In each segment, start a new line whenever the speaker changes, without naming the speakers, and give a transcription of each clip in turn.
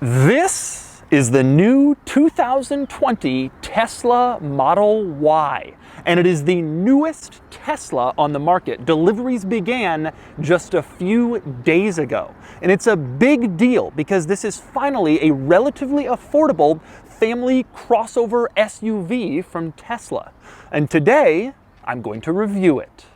This is the new 2020 Tesla Model Y, and it is the newest Tesla on the market. Deliveries began just a few days ago, and it's a big deal because this is finally a relatively affordable family crossover SUV from Tesla. And today, I'm going to review it.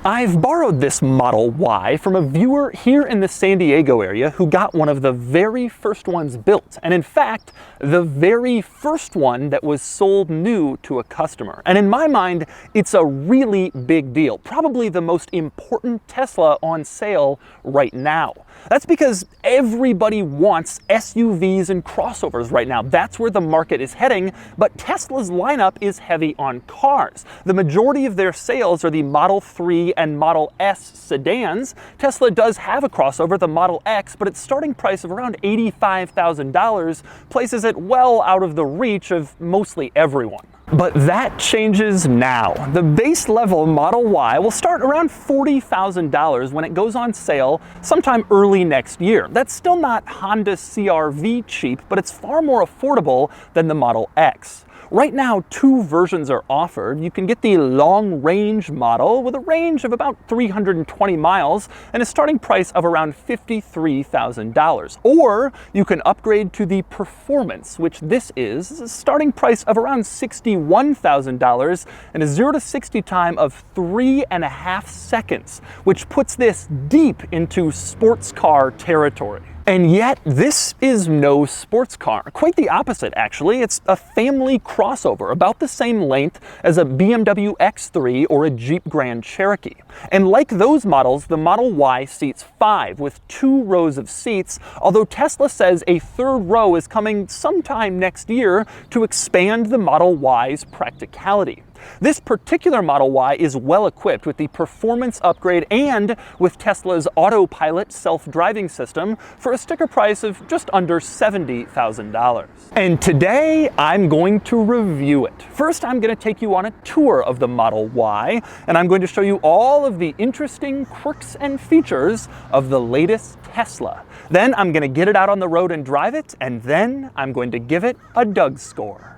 I've borrowed this Model Y from a viewer here in the San Diego area who got one of the very first ones built, and in fact, the very first one that was sold new to a customer. And in my mind, it's a really big deal, probably the most important Tesla on sale right now. That's because everybody wants SUVs and crossovers right now. That's where the market is heading, but Tesla's lineup is heavy on cars. The majority of their sales are the Model 3 and Model S sedans. Tesla does have a crossover, the Model X, but its starting price of around $85,000 places it well out of the reach of mostly everyone. But that changes now. The base level Model Y will start around $40,000 when it goes on sale sometime early next year. That's still not Honda CR-V cheap, but it's far more affordable than the Model X. Right now, two versions are offered. You can get the long-range model with a range of about 320 miles and a starting price of around $53,000. Or you can upgrade to the Performance, which this is a starting price of around $61,000 and a 0 to 60 time of 3.5 seconds, which puts this deep into sports car territory. And yet, this is no sports car. Quite the opposite, actually. It's a family crossover, about the same length as a BMW X3 or a Jeep Grand Cherokee. And like those models, the Model Y seats 5 with 2 rows of seats, although Tesla says a third row is coming sometime next year to expand the Model Y's practicality. This particular Model Y is well equipped with the Performance upgrade and with Tesla's Autopilot self-driving system for a sticker price of just under $70,000. And today, I'm going to review it. First, I'm going to take you on a tour of the Model Y, and I'm going to show you all of the interesting quirks and features of the latest Tesla. Then I'm going to get it out on the road and drive it, and then I'm going to give it a Doug score.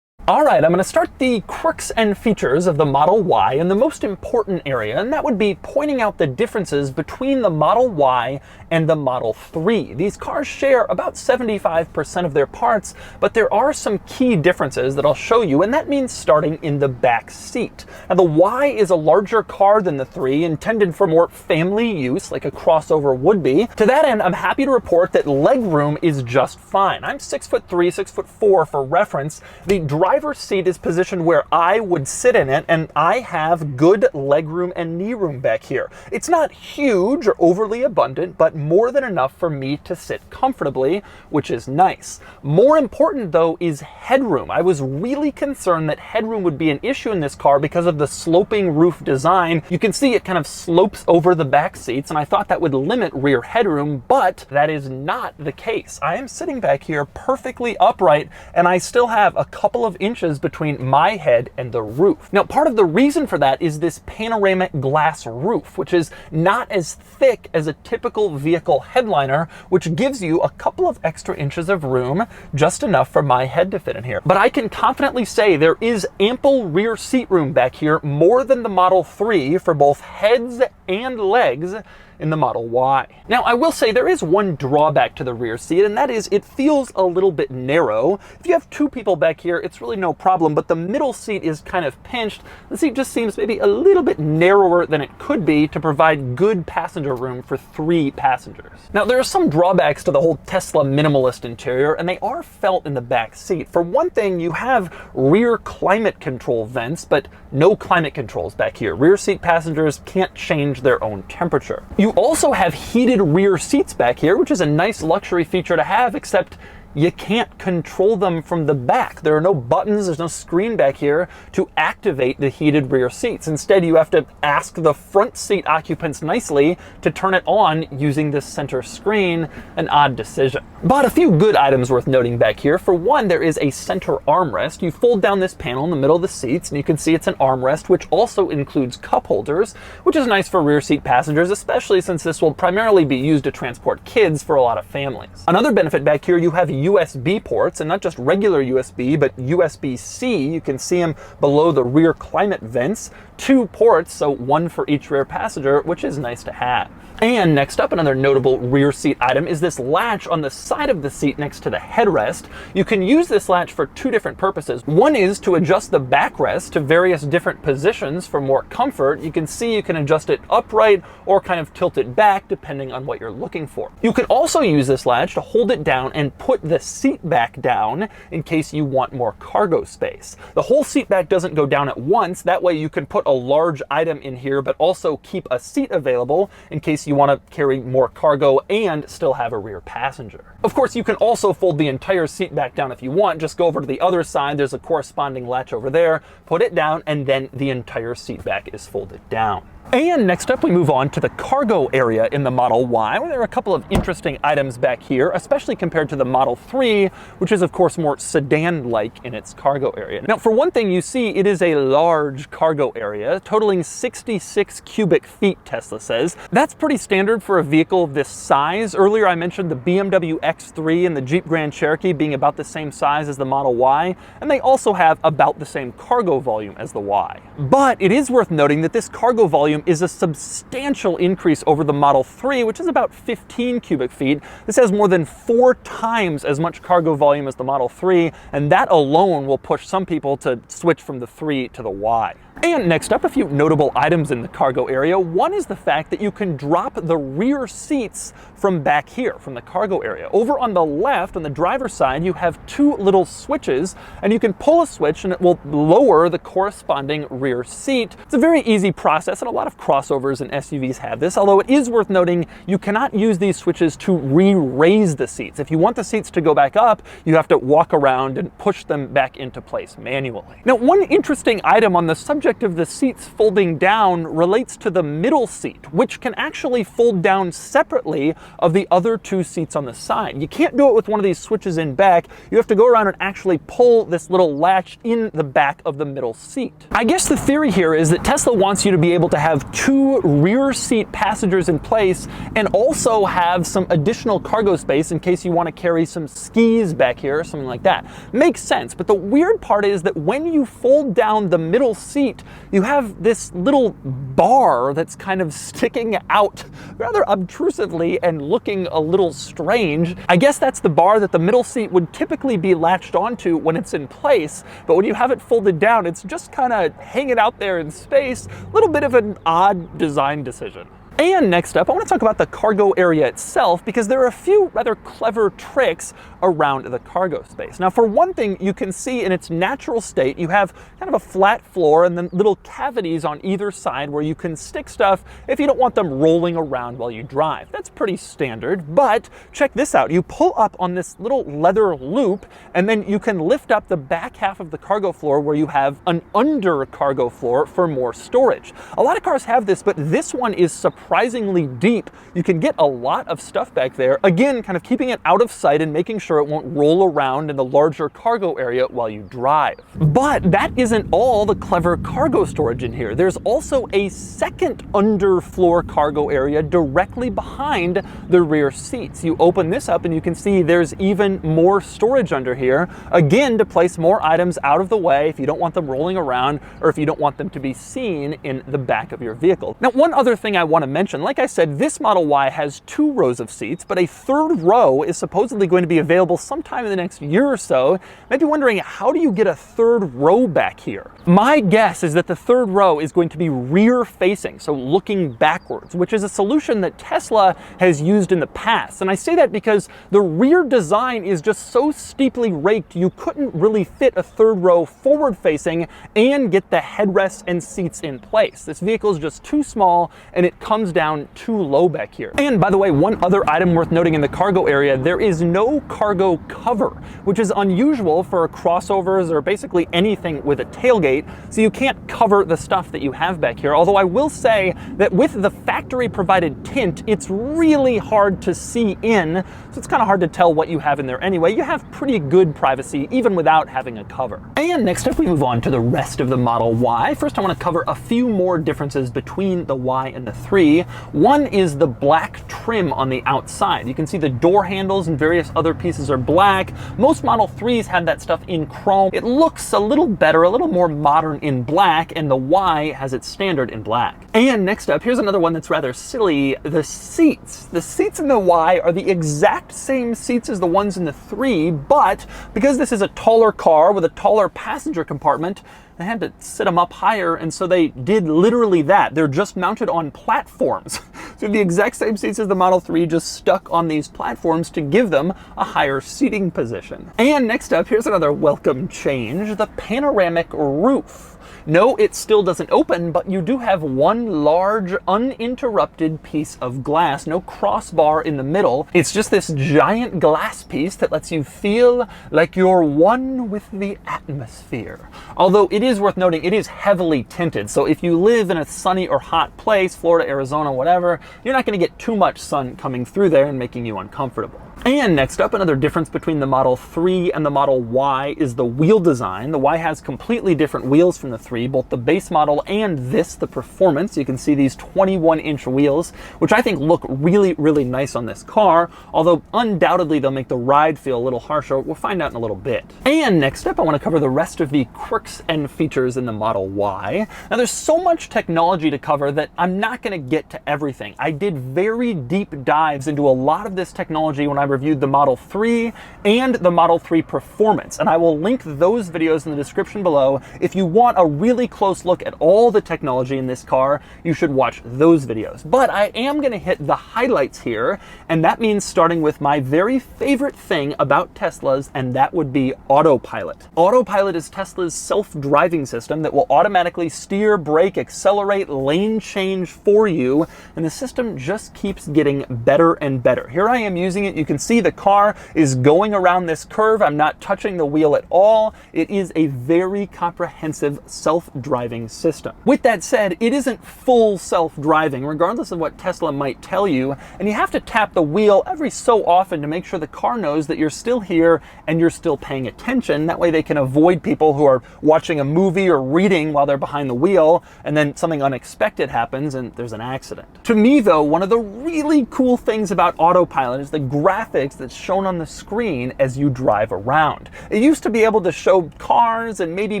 All right, I'm going to start the quirks and features of the Model Y in the most important area, and that would be pointing out the differences between the Model Y and the Model 3. These cars share about 75% of their parts, but there are some key differences that I'll show you, and that means starting in the back seat. Now, the Y is a larger car than the 3, intended for more family use, like a crossover would be. To that end, I'm happy to report that legroom is just fine. I'm 6'3", 6'4" for reference. The driver's seat is positioned where I would sit in it, and I have good legroom and knee room back here. It's not huge or overly abundant, but more than enough for me to sit comfortably, which is nice. More important, though, is headroom. I was really concerned that headroom would be an issue in this car because of the sloping roof design. You can see it kind of slopes over the back seats, and I thought that would limit rear headroom, but that is not the case. I am sitting back here perfectly upright, and I still have a couple of inches between my head and the roof. Now, part of the reason for that is this panoramic glass roof, which is not as thick as a typical vehicle headliner, which gives you a couple of extra inches of room, just enough for my head to fit in here. But I can confidently say there is ample rear seat room back here, more than the Model 3 for both heads and legs in the Model Y. Now, I will say there is one drawback to the rear seat, and that is it feels a little bit narrow. If you have two people back here, it's really no problem, but the middle seat is kind of pinched. The seat just seems maybe a little bit narrower than it could be to provide good passenger room for 3 passengers. Now, there are some drawbacks to the whole Tesla minimalist interior, and they are felt in the back seat. For one thing, you have rear climate control vents, but no climate controls back here. Rear seat passengers can't change their own temperature. You also have heated rear seats back here, which is a nice luxury feature to have, except you can't control them from the back. There are no buttons, there's no screen back here to activate the heated rear seats. Instead, you have to ask the front seat occupants nicely to turn it on using this center screen. An odd decision. But a few good items worth noting back here. For one, there is a center armrest. You fold down this panel in the middle of the seats and you can see it's an armrest, which also includes cup holders, which is nice for rear seat passengers, especially since this will primarily be used to transport kids for a lot of families. Another benefit back here, you have USB ports, and not just regular USB, but USB-C. You can see them below the rear climate vents. 2 ports, so 1 for each rear passenger, which is nice to have. And next up, another notable rear seat item is this latch on the side of the seat next to the headrest. You can use this latch for 2 different purposes. One is to adjust the backrest to various different positions for more comfort. You can see you can adjust it upright or kind of tilt it back depending on what you're looking for. You can also use this latch to hold it down and put the seat back down in case you want more cargo space. The whole seat back doesn't go down at once. That way you can put a large item in here, but also keep a seat available in case you want to carry more cargo and still have a rear passenger. Of course, you can also fold the entire seat back down if you want. Just go over to the other side. There's a corresponding latch over there. Put it down, and then the entire seat back is folded down. And next up, we move on to the cargo area in the Model Y, where there are a couple of interesting items back here, especially compared to the Model 3, which is of course more sedan-like in its cargo area. Now, for one thing, you see it is a large cargo area, totaling 66 cubic feet, Tesla says. That's pretty standard for a vehicle of this size. Earlier, I mentioned the BMW X3 and the Jeep Grand Cherokee being about the same size as the Model Y, and they also have about the same cargo volume as the Y. But it is worth noting that this cargo volume is a substantial increase over the Model 3, which is about 15 cubic feet. This has more than 4 times as much cargo volume as the Model 3, and that alone will push some people to switch from the 3 to the Y. And next up, a few notable items in the cargo area. One is the fact that you can drop the rear seats from back here, from the cargo area. Over on the left, on the driver's side, you have 2 little switches, and you can pull a switch and it will lower the corresponding rear seat. It's a very easy process, and a lot of crossovers and SUVs have this, although it is worth noting you cannot use these switches to re-raise the seats. If you want the seats to go back up, you have to walk around and push them back into place manually. Now, one interesting item on the subject of the seats folding down relates to the middle seat, which can actually fold down separately of the other 2 seats on the side. You can't do it with one of these switches in back. You have to go around and actually pull this little latch in the back of the middle seat. I guess the theory here is that Tesla wants you to be able to have 2 rear seat passengers in place and also have some additional cargo space in case you want to carry some skis back here or something like that. Makes sense, but the weird part is that when you fold down the middle seat, you have this little bar that's kind of sticking out rather obtrusively and looking a little strange. I guess that's the bar that the middle seat would typically be latched onto when it's in place, but when you have it folded down, it's just kind of hanging out there in space. A little bit of an odd design decision. And next up, I want to talk about the cargo area itself, because there are a few rather clever tricks around the cargo space. Now, for one thing, you can see in its natural state, you have kind of a flat floor and then little cavities on either side where you can stick stuff if you don't want them rolling around while you drive. That's pretty standard, but check this out. You pull up on this little leather loop, and then you can lift up the back half of the cargo floor where you have an under cargo floor for more storage. A lot of cars have this, but this one is surprisingly deep. You can get a lot of stuff back there. Again, kind of keeping it out of sight and making sure it won't roll around in the larger cargo area while you drive. But that isn't all the clever cargo storage in here. There's also a second underfloor cargo area directly behind the rear seats. You open this up and you can see there's even more storage under here, again, to place more items out of the way if you don't want them rolling around or if you don't want them to be seen in the back of your vehicle. Now, one other thing I want to mention, like I said, this Model Y has 2 rows of seats, but a 3rd row is supposedly going to be available sometime in the next year or so. You might be wondering, how do you get a 3rd row back here? My guess is that the 3rd row is going to be rear facing, so looking backwards, which is a solution that Tesla has used in the past. And I say that because the rear design is just so steeply raked, you couldn't really fit a 3rd row forward facing and get the headrests and seats in place. This vehicle is just too small, and it comes comes down too low back here. And by the way, one other item worth noting in the cargo area, there is no cargo cover, which is unusual for crossovers or basically anything with a tailgate, so you can't cover the stuff that you have back here. Although I will say that with the factory provided tint, it's really hard to see in, so it's kind of hard to tell what you have in there anyway. You have pretty good privacy even without having a cover. And next up we move on to the rest of the Model Y. First I want to cover a few more differences between the Y and the 3. One is the black trim on the outside. You can see the door handles and various other pieces are black. Most Model 3s have that stuff in chrome. It looks a little better, a little more modern in black, and the Y has its standard in black. And next up, here's another one that's rather silly, the seats. The seats in the Y are the exact same seats as the ones in the 3, but because this is a taller car with a taller passenger compartment, they had to sit them up higher, and so they did literally that. They're just mounted on platforms. So the exact same seats as the Model 3, just stuck on these platforms to give them a higher seating position. And next up, here's another welcome change, the panoramic roof. No, it still doesn't open, but you do have one large, uninterrupted piece of glass, no crossbar in the middle. It's just this giant glass piece that lets you feel like you're one with the atmosphere. Although it is worth noting, it is heavily tinted, so if you live in a sunny or hot place, Florida, Arizona, whatever, you're not going to get too much sun coming through there and making you uncomfortable. And next up, another difference between the Model 3 and the Model Y is the wheel design. The Y has completely different wheels from the 3, both the base model and this, the Performance. You can see these 21-inch wheels, which I think look really, really nice on this car, although undoubtedly they'll make the ride feel a little harsher. We'll find out in a little bit. And next up, I want to cover the rest of the quirks and features in the Model Y. Now, there's so much technology to cover that I'm not going to get to everything. I did very deep dives into a lot of this technology when I reviewed the Model 3 and the Model 3 Performance, and I will link those videos in the description below. If you want a really close look at all the technology in this car, you should watch those videos. But I am going to hit the highlights here, and that means starting with my very favorite thing about Teslas, and that would be Autopilot. Autopilot is Tesla's self-driving system that will automatically steer, brake, accelerate, lane change for you, and the system just keeps getting better and better. Here I am using it. You can see the car is going around this curve. I'm not touching the wheel at all. It is a very comprehensive self-driving system. With that said, it isn't full self-driving, regardless of what Tesla might tell you, and you have to tap the wheel every so often to make sure the car knows that you're still here and you're still paying attention. That way they can avoid people who are watching a movie or reading while they're behind the wheel, and then something unexpected happens and there's an accident. To me, though, one of the really cool things about Autopilot is the graphics that's shown on the screen as you drive around. It used to be able to show cars and maybe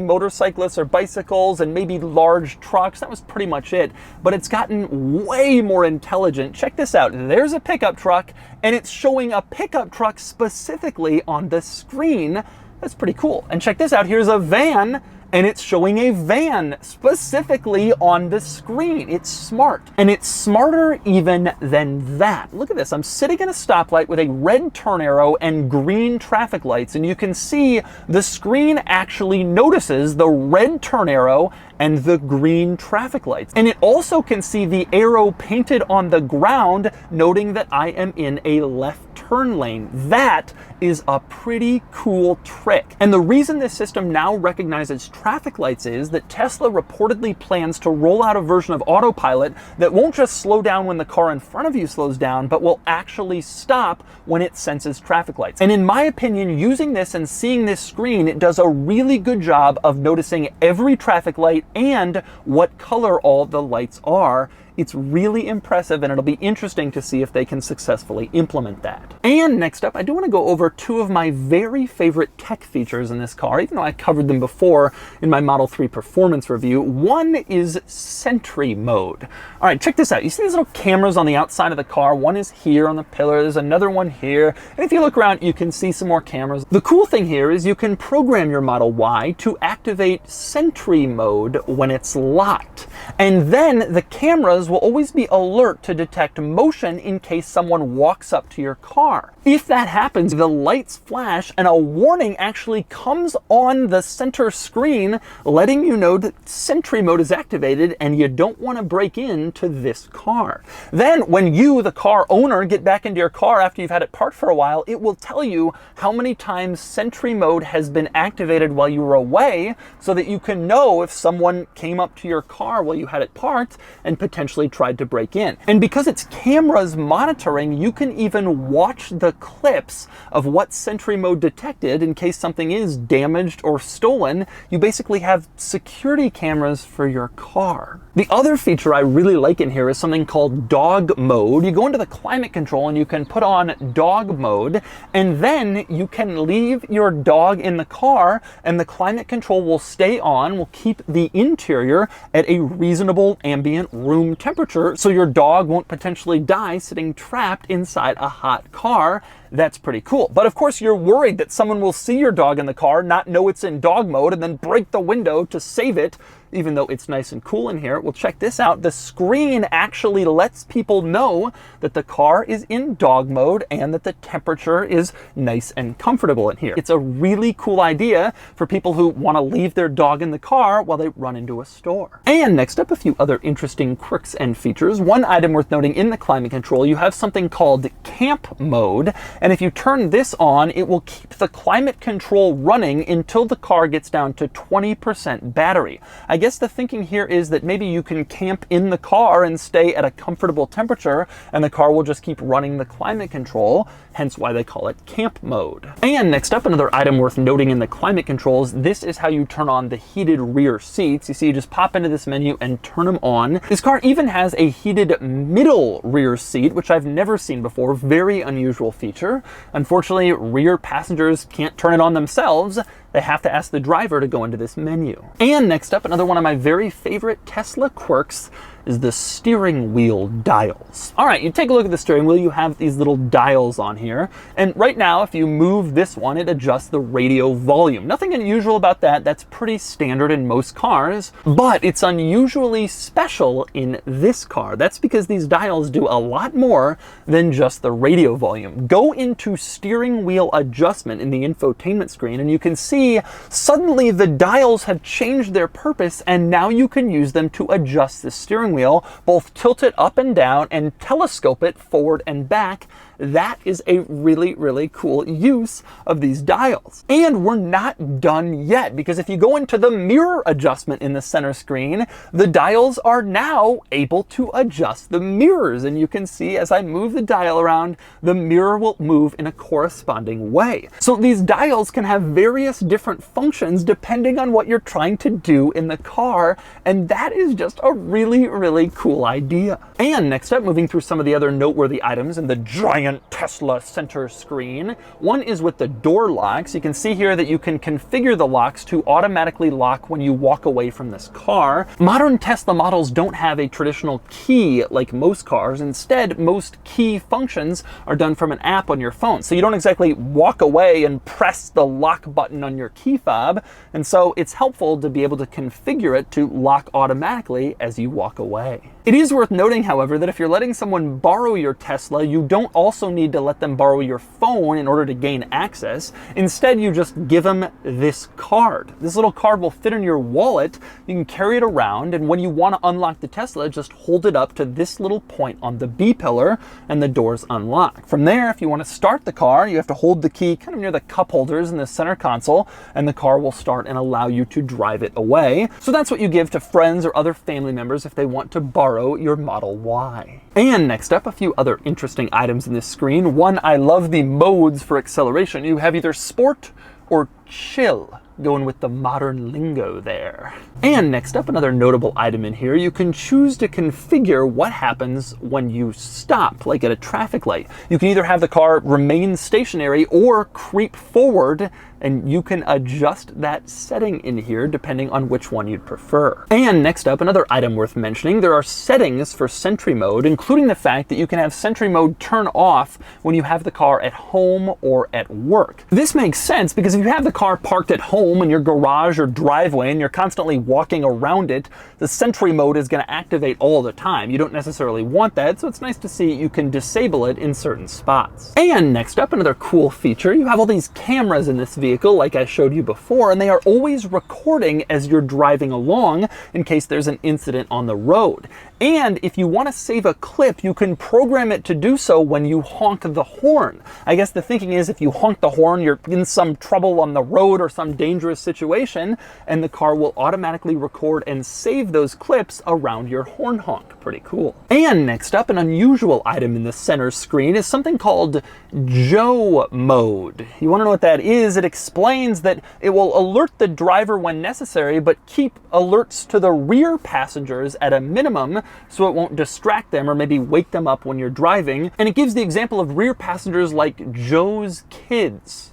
motorcyclists or bicycles and maybe large trucks. That was pretty much it, but it's gotten way more intelligent. Check this out. There's a pickup truck, and it's showing a pickup truck specifically on the screen. That's pretty cool. And check this out. Here's a van, and it's showing a van specifically on the screen. It's smart. And it's smarter even than that. Look at this. I'm sitting in a stoplight with a red turn arrow and green traffic lights, and you can see the screen actually notices the red turn arrow and the green traffic lights. And it also can see the arrow painted on the ground, noting that I am in a left turn lane. That is a pretty cool trick. And the reason this system now recognizes traffic lights is that Tesla reportedly plans to roll out a version of Autopilot that won't just slow down when the car in front of you slows down, but will actually stop when it senses traffic lights. And in my opinion, using this and seeing this screen, it does a really good job of noticing every traffic light and what color all the lights are. It's really impressive, and it'll be interesting to see if they can successfully implement that. And next up, I do want to go over two of my very favorite tech features in this car, even though I covered them before in my Model 3 Performance review. One is Sentry Mode. All right, check this out. You see these little cameras on the outside of the car? One is here on the pillar, there's another one here, and if you look around, you can see some more cameras. The cool thing here is you can program your Model Y to activate Sentry Mode when it's locked, and then the cameras will always be alert to detect motion in case someone walks up to your car. If that happens, the lights flash and a warning actually comes on the center screen, letting you know that Sentry Mode is activated and you don't want to break into this car. Then when you, the car owner, get back into your car after you've had it parked for a while, it will tell you how many times Sentry Mode has been activated while you were away, so that you can know if someone came up to your car while you had it parked and potentially tried to break in. And because it's cameras monitoring, you can even watch the clips of what Sentry Mode detected in case something is damaged or stolen. You basically have security cameras for your car. The other feature I really like in here is something called dog mode. You go into the climate control and you can put on dog mode, and then you can leave your dog in the car and the climate control will stay on, will keep the interior at a reasonable ambient room temperature so your dog won't potentially die sitting trapped inside a hot car. That's pretty cool. But of course, you're worried that someone will see your dog in the car, not know it's in dog mode, and then break the window to save it, even though it's nice and cool in here. Well, check this out. The screen actually lets people know that the car is in dog mode and that the temperature is nice and comfortable in here. It's a really cool idea for people who want to leave their dog in the car while they run into a store. And next up, a few other interesting quirks and features. One item worth noting in the climate control, you have something called camp mode. And if you turn this on, it will keep the climate control running until the car gets down to 20% battery. I guess the thinking here is that maybe you can camp in the car and stay at a comfortable temperature, and the car will just keep running the climate control, hence why they call it camp mode. And next up, another item worth noting in the climate controls, this is how you turn on the heated rear seats. You see, you just pop into this menu and turn them on. This car even has a heated middle rear seat, which I've never seen before. Very unusual feature. Unfortunately, rear passengers can't turn it on themselves. They have to ask the driver to go into this menu. And next up, another one of my very favorite Tesla quirks is the steering wheel dials. All right, you take a look at the steering wheel, you have these little dials on here. And right now, if you move this one, it adjusts the radio volume. Nothing unusual about that. That's pretty standard in most cars, but it's unusually special in this car. That's because these dials do a lot more than just the radio volume. Go into steering wheel adjustment in the infotainment screen and you can see suddenly the dials have changed their purpose and now you can use them to adjust the steering wheel, both tilt it up and down and telescope it forward and back. That is a really, really cool use of these dials. And we're not done yet, because if you go into the mirror adjustment in the center screen, the dials are now able to adjust the mirrors. And you can see as I move the dial around, the mirror will move in a corresponding way. So these dials can have various different functions depending on what you're trying to do in the car. And that is just a really, really cool idea. And next up, moving through some of the other noteworthy items in the giant Tesla center screen. One is with the door locks. You can see here that you can configure the locks to automatically lock when you walk away from this car. Modern Tesla models don't have a traditional key like most cars. Instead, most key functions are done from an app on your phone. So you don't exactly walk away and press the lock button on your key fob. And so it's helpful to be able to configure it to lock automatically as you walk away. It is worth noting, however, that if you're letting someone borrow your Tesla, you don't also need to let them borrow your phone in order to gain access. Instead, you just give them this card. This little card will fit in your wallet. You can carry it around, and when you want to unlock the Tesla, just hold it up to this little point on the B pillar, and the doors unlock. From there, if you want to start the car, you have to hold the key kind of near the cup holders in the center console, and the car will start and allow you to drive it away. So that's what you give to friends or other family members if they want to borrow your Model Y. And next up, a few other interesting items in this screen. One, I love the modes for acceleration. You have either sport or chill, going with the modern lingo there. And next up, another notable item in here, you can choose to configure what happens when you stop, like at a traffic light. You can either have the car remain stationary or creep forward, and you can adjust that setting in here depending on which one you'd prefer. And next up, another item worth mentioning, there are settings for Sentry Mode, including the fact that you can have Sentry Mode turn off when you have the car at home or at work. This makes sense because if you have the car parked at home, home, in your garage or driveway, and you're constantly walking around it, the Sentry mode is going to activate all the time. You don't necessarily want that, so it's nice to see you can disable it in certain spots. And next up, another cool feature, you have all these cameras in this vehicle like I showed you before, and they are always recording as you're driving along in case there's an incident on the road. And if you want to save a clip, you can program it to do so when you honk the horn. I guess the thinking is if you honk the horn, you're in some trouble on the road or some dangerous situation, and the car will automatically record and save those clips around your horn honk. Pretty cool. And next up, an unusual item in the center screen is something called Joe mode. You want to know what that is? It explains that it will alert the driver when necessary, but keep alerts to the rear passengers at a minimum so it won't distract them or maybe wake them up when you're driving. And it gives the example of rear passengers like Joe's kids.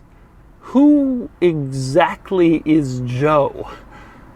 Who exactly is Joe?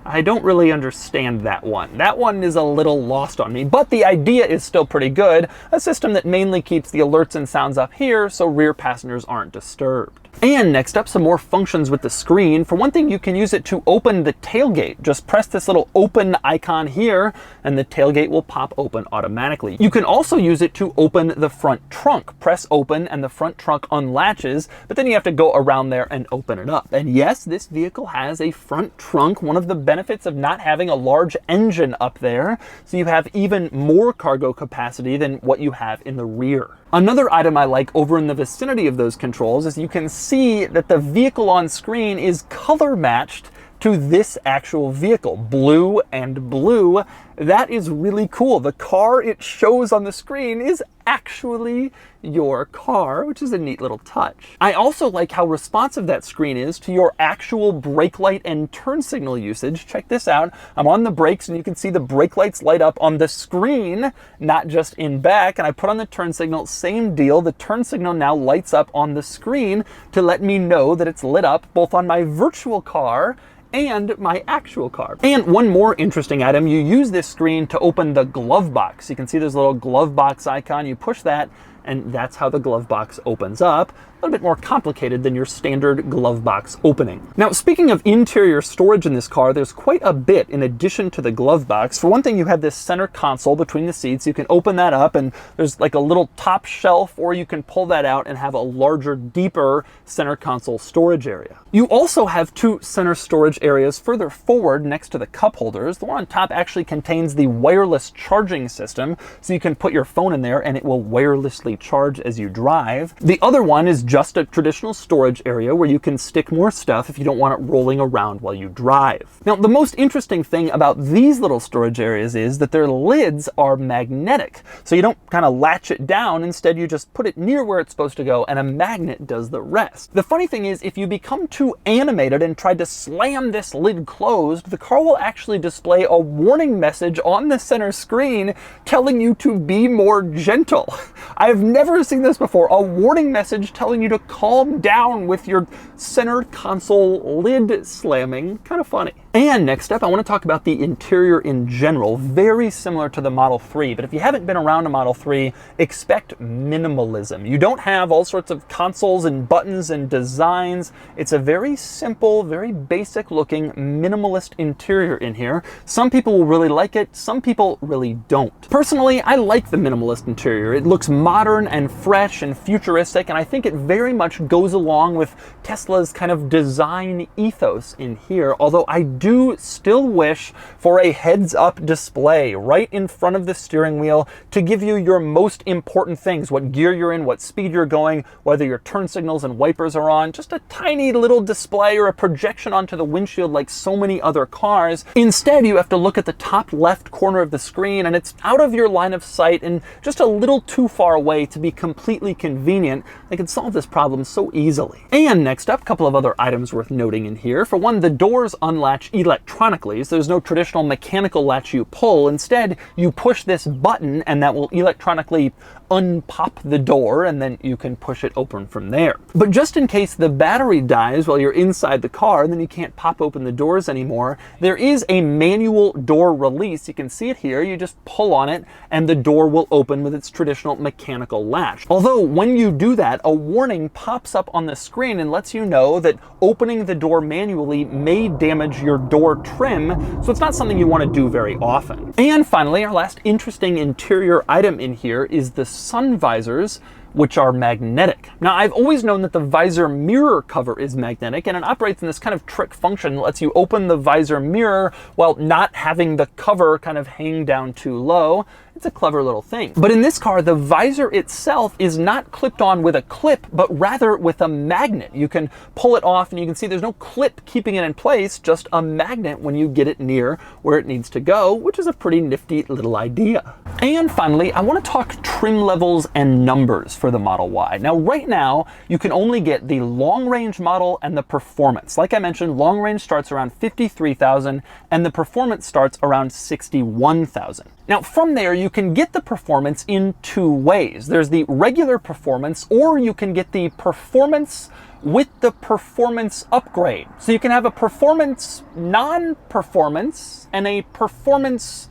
I don't really understand that one. That one is a little lost on me, but the idea is still pretty good. A system that mainly keeps the alerts and sounds up here so rear passengers aren't disturbed. And next up, some more functions with the screen. For one thing, you can use it to open the tailgate. Just press this little open icon here and the tailgate will pop open automatically. You can also use it to open the front trunk. Press open and the front trunk unlatches, but then you have to go around there and open it up. And yes, this vehicle has a front trunk, one of the benefits of not having a large engine up there, so you have even more cargo capacity than what you have in the rear. Another item I like over in the vicinity of those controls is you can see that the vehicle on screen is color matched to this actual vehicle, blue and blue. That is really cool. The car it shows on the screen is actually your car, which is a neat little touch. I also like how responsive that screen is to your actual brake light and turn signal usage. Check this out. I'm on the brakes and you can see the brake lights light up on the screen, not just in back. And I put on the turn signal, same deal. The turn signal now lights up on the screen to let me know that it's lit up both on my virtual car and my actual car. And one more interesting item, you use this screen to open the glove box. You can see there's a little glove box icon. You push that and that's how the glove box opens up. A little bit more complicated than your standard glove box opening. Now, speaking of interior storage in this car, there's quite a bit in addition to the glove box. For one thing, you have this center console between the seats. You can open that up and there's like a little top shelf, or you can pull that out and have a larger, deeper center console storage area. You also have two center storage areas further forward next to the cup holders. The one on top actually contains the wireless charging system, so you can put your phone in there and it will wirelessly charge as you drive. The other one is just a traditional storage area where you can stick more stuff if you don't want it rolling around while you drive. Now, the most interesting thing about these little storage areas is that their lids are magnetic. So you don't kind of latch it down. Instead, you just put it near where it's supposed to go and a magnet does the rest. The funny thing is, if you become too animated and try to slam this lid closed, the car will actually display a warning message on the center screen telling you to be more gentle. I've never seen this before. A warning message telling you to calm down with your center console lid slamming. Kind of funny. And next up, I want to talk about the interior in general. Very similar to the Model 3, but if you haven't been around a Model 3, expect minimalism. You don't have all sorts of consoles and buttons and designs. It's a very simple, very basic looking minimalist interior in here. Some people will really like it, some people really don't. Personally, I like the minimalist interior. It looks modern and fresh and futuristic, and I think it very much goes along with Tesla's kind of design ethos in here, although I do still wish for a heads-up display right in front of the steering wheel to give you your most important things, what gear you're in, what speed you're going, whether your turn signals and wipers are on, just a tiny little display or a projection onto the windshield like so many other cars. Instead, you have to look at the top left corner of the screen and it's out of your line of sight and just a little too far away to be completely convenient. They could solve this problem so easily. And next up, a couple of other items worth noting in here. For one, the doors unlatch electronically, so there's no traditional mechanical latch you pull. Instead, you push this button and that will electronically unpop the door, and then you can push it open from there. But just in case the battery dies while you're inside the car and then you can't pop open the doors anymore, there is a manual door release. You can see it here. You just pull on it and the door will open with its traditional mechanical latch. Although when you do that, a warning pops up on the screen and lets you know that opening the door manually may damage your door trim, so it's not something you want to do very often. And finally, our last interesting interior item in here is the sun visors, which are magnetic. Now, I've always known that the visor mirror cover is magnetic, and it operates in this kind of trick function that lets you open the visor mirror while not having the cover kind of hang down too low. It's a clever little thing. But in this car, the visor itself is not clipped on with a clip, but rather with a magnet. You can pull it off and you can see there's no clip keeping it in place, just a magnet when you get it near where it needs to go, which is a pretty nifty little idea. And finally, I want to talk trim levels and numbers for the Model Y. Now, right now, you can only get the long range model and the performance. Like I mentioned, long range starts around $53,000 and the performance starts around $61,000. Now, from there, you can get the performance in two ways. There's the regular performance, or you can get the performance with the performance upgrade. So you can have a performance non-performance and a performance.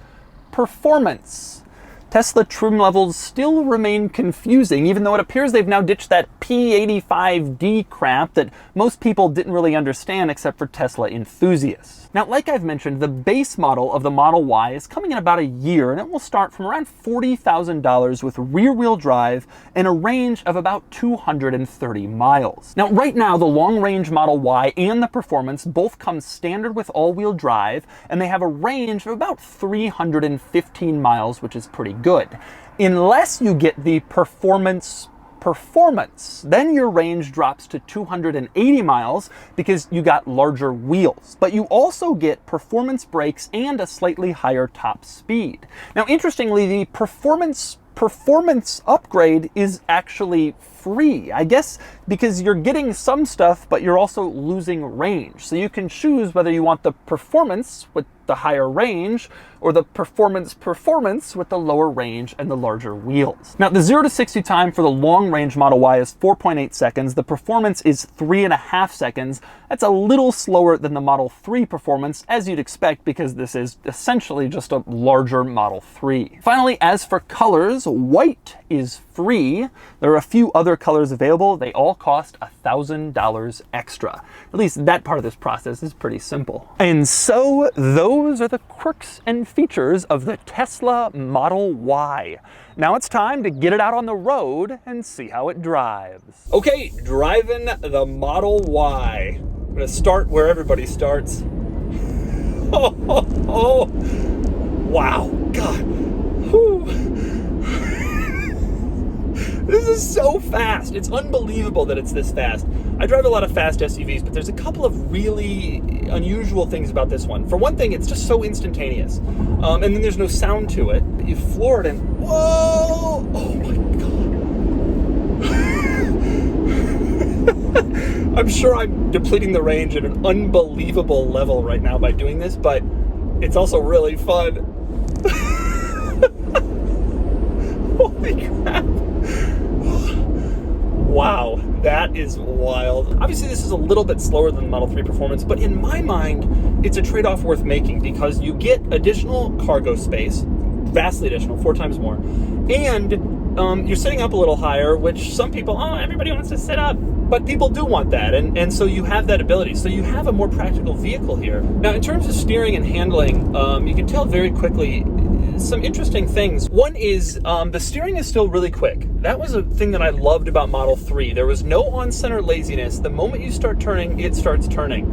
Tesla trim levels still remain confusing, even though it appears they've now ditched that P85D crap that most people didn't really understand except for Tesla enthusiasts. Now, like I've mentioned, the base model of the Model Y is coming in about a year, and it will start from around $40,000 with rear-wheel drive and a range of about 230 miles. Now, right now, the long-range Model Y and the Performance both come standard with all-wheel drive, and they have a range of about 315 miles, which is pretty good. Unless you get the Performance, then your range drops to 280 miles because you got larger wheels. But you also get performance brakes and a slightly higher top speed. Now, interestingly, the performance upgrade is actually free, I guess, because you're getting some stuff, but you're also losing range. So you can choose whether you want the performance with the higher range or the performance with the lower range and the larger wheels. Now, the 0 to 60 time for the long range Model Y is 4.8 seconds. The Performance is 3.5 seconds. That's a little slower than the Model 3 Performance, as you'd expect, because this is essentially just a larger Model 3. Finally, as for colors, white is free. There are a few other colors available. They all cost $1,000 extra. At least that part of this process is pretty simple. And so those are the quirks and features of the Tesla Model Y. Now it's time to get it out on the road and see how it drives. Okay, driving the Model Y. I'm gonna start where everybody starts. Wow, God. Whew. This is so fast. It's unbelievable that it's this fast. I drive a lot of fast SUVs, but there's a couple of really unusual things about this one. For one thing, it's just so instantaneous. And then there's no sound to it. You floor it and whoa! Oh my God. I'm sure I'm depleting the range at an unbelievable level right now by doing this, but it's also really fun. Holy crap. Wow, that is wild. Obviously, this is a little bit slower than the Model 3 Performance, but in my mind, it's a trade-off worth making because you get additional cargo space, vastly additional, 4 times more, and you're sitting up a little higher, which some people, everybody wants to sit up, but people do want that, and so you have that ability. So you have a more practical vehicle here. Now, in terms of steering and handling, you can tell very quickly some interesting things. One is the steering is still really quick. That was a thing that I loved about Model 3. There was no on-center laziness. The moment you start turning, it starts turning.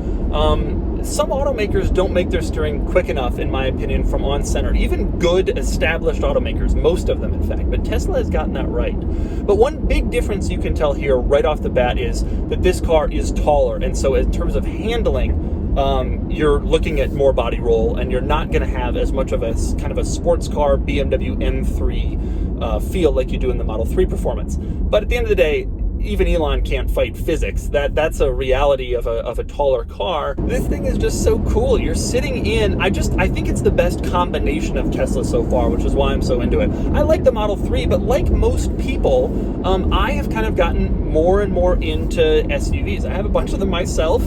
Some automakers don't make their steering quick enough, in my opinion, from on-center. Even good, established automakers, most of them, in fact. But Tesla has gotten that right. But one big difference you can tell here right off the bat is that this car is taller. And so in terms of handling, you're looking at more body roll, and you're not going to have as much of a kind of a sports car BMW M3 feel like you do in the Model 3 Performance. But at the end of the day, even Elon can't fight physics. That's a reality of a taller car. This thing is just so cool. You're sitting in, I think it's the best combination of Tesla so far, which is why I'm so into it. I like the Model 3, but like most people, I have kind of gotten more and more into SUVs. I have a bunch of them myself.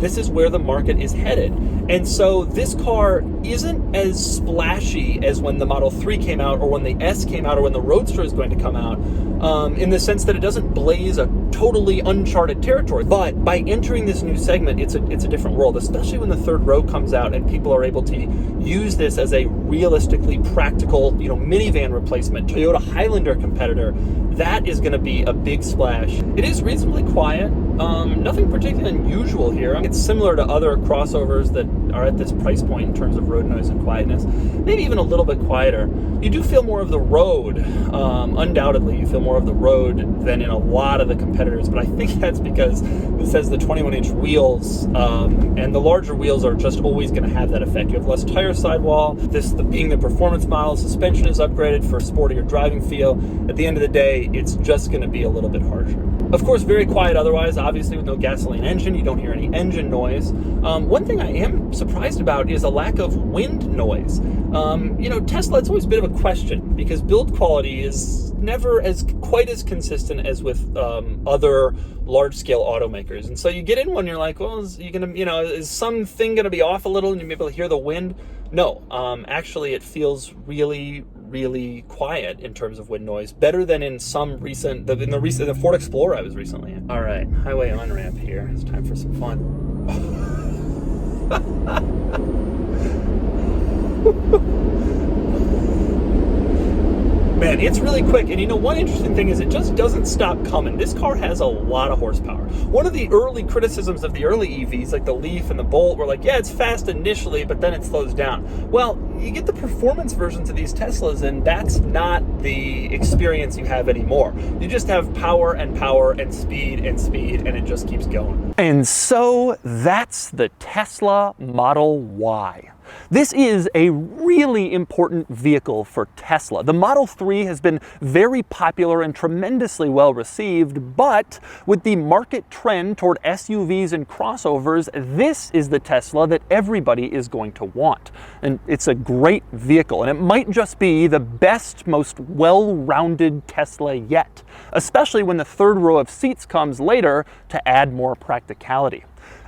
This is where the market is headed. And so this car isn't as splashy as when the Model 3 came out, or when the S came out, or when the Roadster is going to come out, in the sense that it doesn't blaze a totally uncharted territory. But by entering this new segment, it's a different world, especially when the third row comes out and people are able to use this as a realistically practical, minivan replacement, Toyota Highlander competitor. That is going to be a big splash. It is reasonably quiet. Nothing particularly unusual here. It's similar to other crossovers that are at this price point in terms of road noise and quietness. Maybe even a little bit quieter. You do feel more of the road. Undoubtedly, you feel more of the road than in a lot of the competitors, but I think that's because this has the 21-inch wheels, and the larger wheels are just always going to have that effect. You have less tire sidewall. Being the performance model, suspension is upgraded for a sportier driving feel. At the end of the day, it's just going to be a little bit harsher. Of course, very quiet otherwise. Obviously, with no gasoline engine, you don't hear any engine noise. One thing I am surprised about is a lack of wind noise. Tesla, it's always a bit of a question because build quality is never quite as consistent as with other large-scale automakers. And so you get in one, you're like, well, is something going to be off a little and you'll be able to hear the wind? No, actually, it feels really, really quiet in terms of wind noise, better than in the Ford Explorer I was recently in. All right, highway on-ramp here. It's time for some fun. Man, it's really quick, and one interesting thing is it just doesn't stop coming. This car has a lot of horsepower. One of the early criticisms of the early EVs, like the Leaf and the Bolt, were like, yeah, it's fast initially, but then it slows down. Well, you get the performance versions of these Teslas, and that's not the experience you have anymore. You just have power and power and speed, and it just keeps going. And so that's the Tesla Model Y. This is a really important vehicle for Tesla. The Model 3 has been very popular and tremendously well received, but with the market trend toward SUVs and crossovers, this is the Tesla that everybody is going to want. And it's a great vehicle, and it might just be the best, most well-rounded Tesla yet, especially when the third row of seats comes later to add more practicality.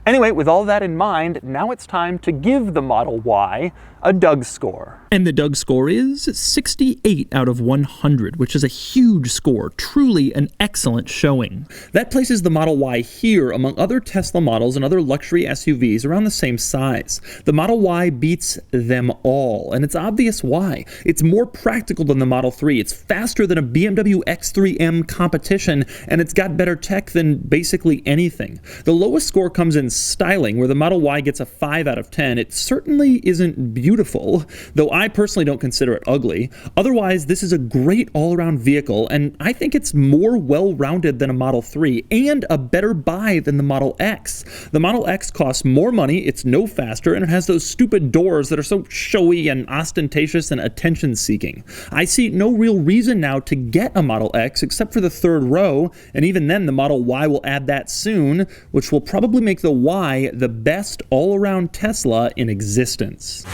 Anyway, with all that in mind, now it's time to give the Model Y a Doug score. And the Doug score is 68 out of 100, which is a huge score, truly an excellent showing. That places the Model Y here among other Tesla models and other luxury SUVs around the same size. The Model Y beats them all, and it's obvious why. It's more practical than the Model 3, it's faster than a BMW X3M competition, and it's got better tech than basically anything. The lowest score comes in styling, where the Model Y gets a 5 out of 10. It certainly isn't beautiful, though I personally don't consider it ugly. Otherwise, this is a great all-around vehicle, and I think it's more well-rounded than a Model 3, and a better buy than the Model X. The Model X costs more money, it's no faster, and it has those stupid doors that are so showy and ostentatious and attention-seeking. I see no real reason now to get a Model X except for the third row, and even then the Model Y will add that soon, which will probably make the Y the best all-around Tesla in existence.